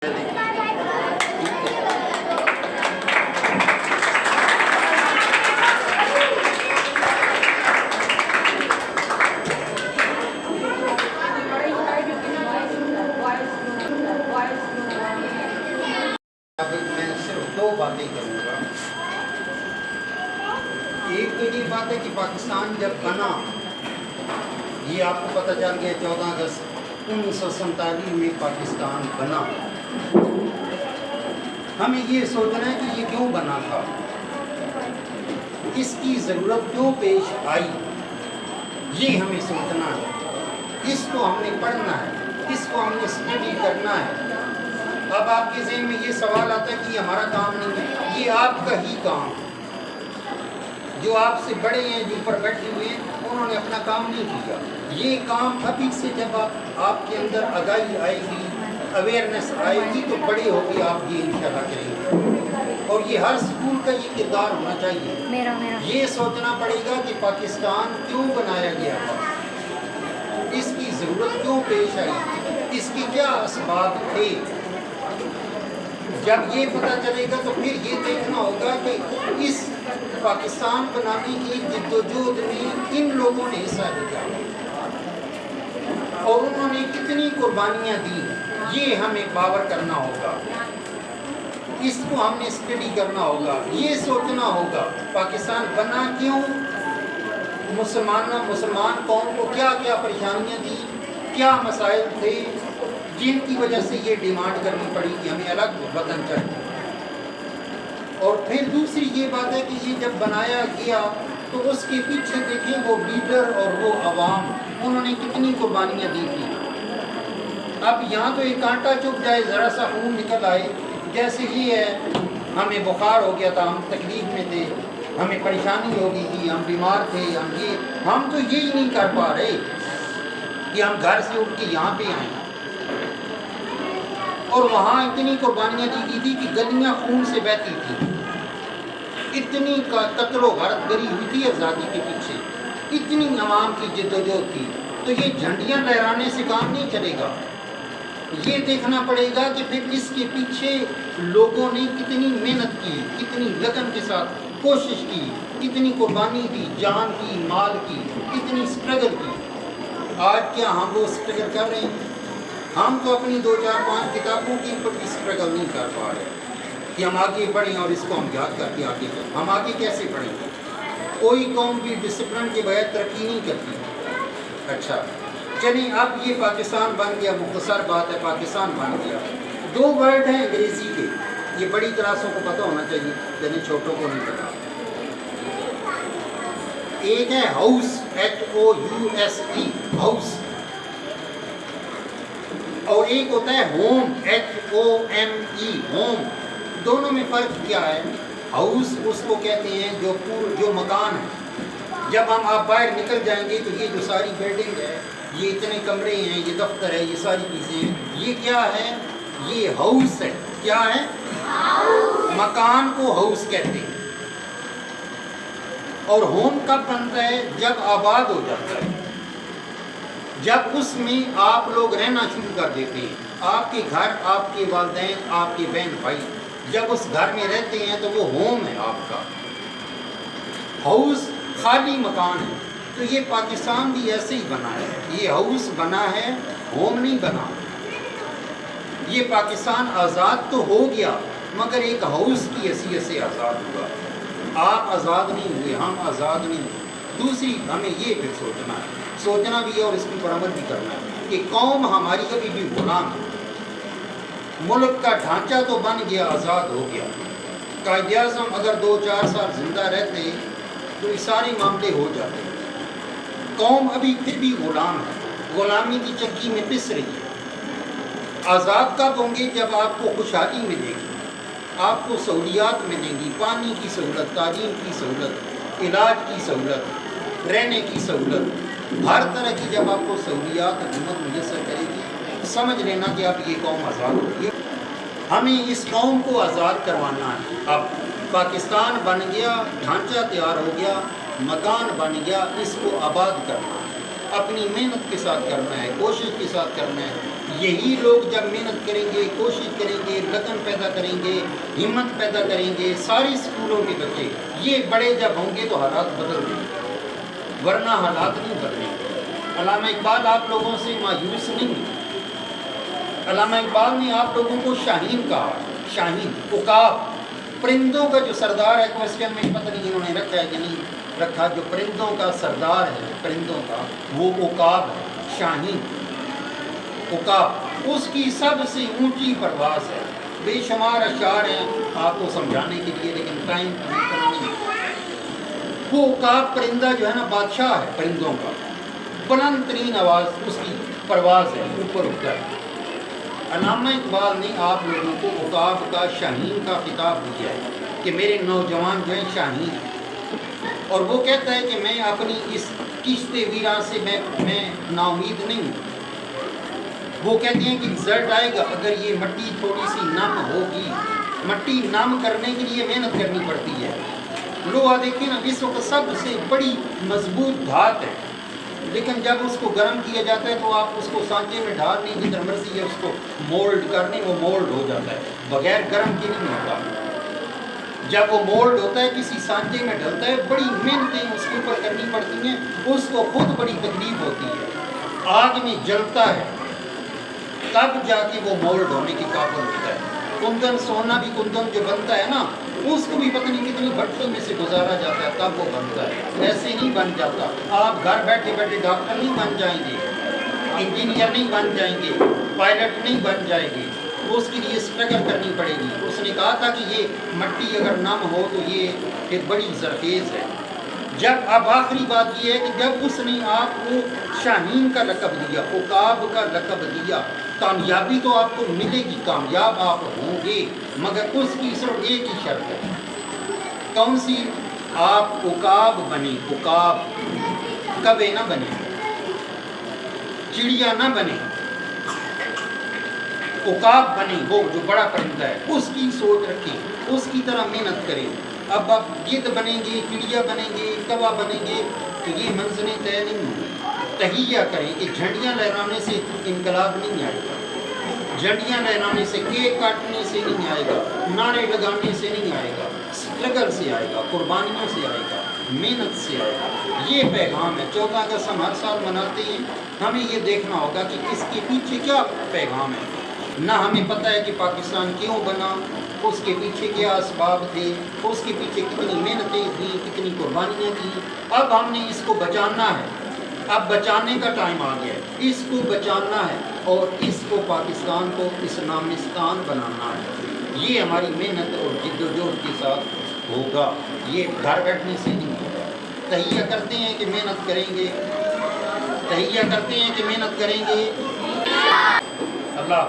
मैं सिर्फ दो बातें करूँगा। एक तो ये बात है कि पाकिस्तान जब बना, ये आपको पता चल गया 14 अगस्त 1947 में पाकिस्तान बना। हमें ये सोचना है कि ये क्यों बना था, इसकी ज़रूरत क्यों पेश आई, ये हमें सोचना है। इसको हमने पढ़ना है, इसको हमने स्टडी करना है। अब आपके ज़हन में ये सवाल आता है कि ये हमारा काम नहीं है, ये आपका ही काम। जो आपसे बड़े हैं, जो ऊपर बैठे हुए हैं, उन्होंने अपना काम नहीं किया। ये काम अभी से जब आपके अंदर आगाही आएगी, अवेयरनेस आएगी, तो बड़े होकर आप ये इंशाल्लाह करेंगे। और ये हर स्कूल का ये किरदार होना चाहिए। ये सोचना पड़ेगा कि पाकिस्तान क्यों बनाया गया था, इसकी ज़रूरत क्यों पेश आई, इसके क्या असबाब थे। जब ये पता चलेगा तो फिर ये देखना होगा कि इस पाकिस्तान बनाने की जिद्दोजहद में इन लोगों ने हिस्सा लिया और उन्होंने कितनी कुर्बानियाँ दी, ये हमें बावर करना होगा। इसको हमने स्टडी करना होगा, ये सोचना होगा पाकिस्तान बना क्यों, मुसलमान कौम को क्या क्या परेशानियाँ दी, क्या मसाइल थे जिनकी वजह से ये डिमांड करनी पड़ी कि हमें अलग वतन चाहिए। और फिर दूसरी ये बात है कि ये जब बनाया गया तो उसके पीछे देखें वो लीडर और वो अवाम, उन्होंने कितनी कुर्बानियाँ दी थी। अब यहाँ तो एक कांटा चुभ जाए, ज़रा सा खून निकल आए, जैसे ये है हमें बुखार हो गया था, हम तकलीफ में थे, हमें परेशानी हो गई थी, हम बीमार थे, हम तो यही नहीं कर पा रहे कि हम घर से उठ के यहाँ पे आए। और वहाँ इतनी कुर्बानियाँ दी गई थी कि गलियाँ खून से बहती थी, इतनी कत्लो गारत गरी हुई थी आज़ादी के पीछे, इतनी अवाम की जिद्दोजहद थी। तो ये झंडियाँ लहराने से काम नहीं चलेगा, ये देखना पड़ेगा कि फिर इसके पीछे लोगों ने कितनी मेहनत की, कितनी लगन के साथ कोशिश की, कितनी कुर्बानी दी, जान की, माल की, कितनी स्ट्रगल की। आज क्या हम वो स्ट्रगल कर रहे हैं? हम तो अपनी 2, 4, 5 किताबों के ऊपर भी स्ट्रगल नहीं कर पा रहे कि हम आगे बढ़ें और इसको हम याद करके आगे बढ़ें। हम आगे कैसे बढ़ेंगे? कोई कौम भी डिसिप्लिन के बगैर तरक्की नहीं करती। अच्छा चलिए, अब ये पाकिस्तान बन गया, मुख्तसर बात है, पाकिस्तान बन गया। 2 वर्ड हैं अंग्रेज़ी के, ये बड़ी क्लासों को पता होना चाहिए, यानी छोटों को नहीं पता। एक है हाउस, HOUSE, हाउस, और एक होता है होम, HOME, होम। दोनों में फ़र्क क्या है? हाउस उसको कहते हैं जो मकान है। जब आप बाहर निकल जाएंगे तो ये जो सारी बिल्डिंग है, ये इतने कमरे हैं, ये दफ्तर है, ये सारी चीज़ें हैं, ये क्या है? ये हाउस है। क्या है? मकान को हाउस कहते हैं। और होम कब बनता है? जब आबाद हो जाता है, जब उसमें आप लोग रहना शुरू कर देते हैं। आपके घर, आपके वालिदैन, आपके बहन भाई जब उस घर में रहते हैं तो वो होम है आपका। हाउस खाली मकान है। तो ये पाकिस्तान भी ऐसे ही बना है, ये हाउस बना है, होम नहीं बना। ये पाकिस्तान आज़ाद तो हो गया मगर एक हाउस की हैसियत से आज़ाद हुआ। आप आज़ाद नहीं हुए, हम आज़ाद नहीं हुए। दूसरी हमें ये फिर सोचना भी है और इसके ऊपर अमल भी करना है कि कौम हमारी कभी भी गुलाम है। मुल्क का ढांचा तो बन गया, आज़ाद हो गया। कायदे आज़म अगर 2-4 साल जिंदा रहते तो ये सारे मामले हो जाते। कौम अभी फिर भी गुलाम है, गुलामी की चक्की में पिस रही है। आज़ाद कब होंगे? जब आपको खुशहाली मिलेगी, आपको सहूलियात मिलेंगी, पानी की सहूलत, तालीम की सहूलत, इलाज की सहूलत, रहने की सहूलत, हर तरह की जब आपको सहूलियात हुकूमत मुयस्सर करेगी, समझ लेना कि अब ये कौम आज़ाद होगी। हमें इस कौम को आज़ाद करवाना है। अब पाकिस्तान बन गया, ढांचा तैयार हो गया, मकान बन गया, इसको आबाद करना है। اپنی محنت کے ساتھ کرنا ہے، کوشش کے ساتھ کرنا ہے۔ یہی لوگ جب محنت کریں گے، کوشش کریں گے، لگن پیدا کریں گے، ہمت پیدا کریں گے، سارے اسکولوں کے بچے یہ بڑے جب ہوں گے تو حالات بدل دیں گے، ورنہ حالات نہیں بدلیں گے۔ علامہ اقبال آپ لوگوں سے مایوس نہیں ہے۔ علامہ اقبال نے آپ لوگوں کو شاہین کہا، شاہین، عقاب، پرندوں کا جو سردار ہے، کوسچن میں پتہ نہیں انہوں نے رکھا ہے کہ نہیں رکھا، جو پرندوں کا سردار ہے، پرندوں کا، وہ عقاب ہے، شاہین، عقاب، اس کی سب سے اونچی پرواز ہے۔ بے شمار اشعار ہیں آپ کو سمجھانے کے لیے، لیکن ٹائم نہیں۔ وہ عقاب پرندہ جو ہے نا، بادشاہ ہے پرندوں کا، بلند ترین آواز اس کی پرواز ہے، اوپر اٹھتا ہے۔ علامہ اقبال نے آپ لوگوں کو عقاب کا، شاہین کا خطاب دیا ہے کہ میرے نوجوان جو ہیں شاہین ہیں، اور وہ کہتا ہے کہ میں اپنی اس کشت ویراں سے میں نا امید نہیں ہوں۔ وہ کہتے ہیں کہ رزلٹ آئے گا اگر یہ مٹی تھوڑی سی نم ہوگی۔ مٹی نم کرنے کے لیے محنت کرنی پڑتی ہے۔ لوہا دیکھیں نا، اس وقت سب سے بڑی مضبوط دھات ہے، لیکن جب اس کو گرم کیا جاتا ہے تو آپ اس کو سانچے میں ڈالنے کی جتنا مرضی ہے اس کو مولڈ کرنے، وہ مولڈ ہو جاتا ہے، بغیر گرم کے نہیں ہوتا۔ جب وہ مولڈ ہوتا ہے، کسی سانچے میں ڈلتا ہے، بڑی محنتیں اس کے اوپر کرنی پڑتی ہیں، اس کو خود بڑی تکلیف ہوتی ہے، آگ میں جلتا ہے، تب جا کے وہ مولڈ ہونے کی قابل ہوتا ہے۔ کندن، سونا بھی کندن جو بنتا ہے نا، اس کو بھی پتہ نہیں کتنی بھٹوں میں سے گزارا جاتا ہے تب وہ بنتا ہے، ایسے نہیں بن جاتا۔ آپ گھر بیٹھے بیٹھے ڈاکٹر نہیں بن جائیں گے، انجینئر نہیں بن جائیں گے، پائلٹ نہیں بن جائیں گے، اس کے لیے اسٹرگل کرنی پڑے گی۔ اس نے کہا تھا کہ یہ مٹی اگر نم ہو تو یہ ایک بڑی زرخیز ہے۔ جب اب آخری بات یہ ہے کہ جب اس نے آپ کو شاہین کا لقب دیا، عقاب کا لقب دیا، کامیابی تو آپ کو ملے گی، کامیاب آپ ہوں گے، مگر اس کی صرف ایک ہی شرط ہے۔ کون سی؟ آپ عقاب بنے، عقاب، کبے نہ بنے، چڑیا نہ بنے، عقاب بنے، وہ جو بڑا پرندہ ہے، اس کی سوچ رکھیں، اس کی طرح محنت کریں۔ اب آپ گدھ بنیں گے، چڑیا بنیں گے، کوا بنیں گے تو یہ منزلیں طے نہیں ہوں گی۔ تہیہ کریں کہ جھنڈیاں لہرانے سے انقلاب نہیں آئے گا، جھنڈیاں لہرانے سے، کیک کاٹنے سے نہیں آئے گا، نعرے لگانے سے نہیں آئے گا، اسٹرگل سے آئے گا، قربانیوں سے آئے گا، محنت سے آئے گا۔ یہ پیغام ہے۔ 14 اگست ہم ہر سال مناتے ہیں، ہمیں یہ دیکھنا ہوگا کہ اس کے پیچھے کیا پیغام ہے۔ نہ ہمیں پتہ ہے کہ پاکستان کیوں بنا، اس کے پیچھے کیا اسباب تھے، اس کے پیچھے کتنی محنتیں تھیں، کتنی قربانیاں تھیں۔ اب ہم نے اس کو بچانا ہے، اب بچانے کا ٹائم آ گیا ہے، اس کو بچانا ہے اور اس کو پاکستان کو اسلامستان بنانا ہے۔ یہ ہماری محنت اور جد و جہد کے ساتھ ہوگا، یہ گھر بیٹھنے سے نہیں ہوگا۔ تہیہ کرتے ہیں کہ محنت کریں گے، تہیہ کرتے ہیں کہ محنت کریں گے۔ اللہ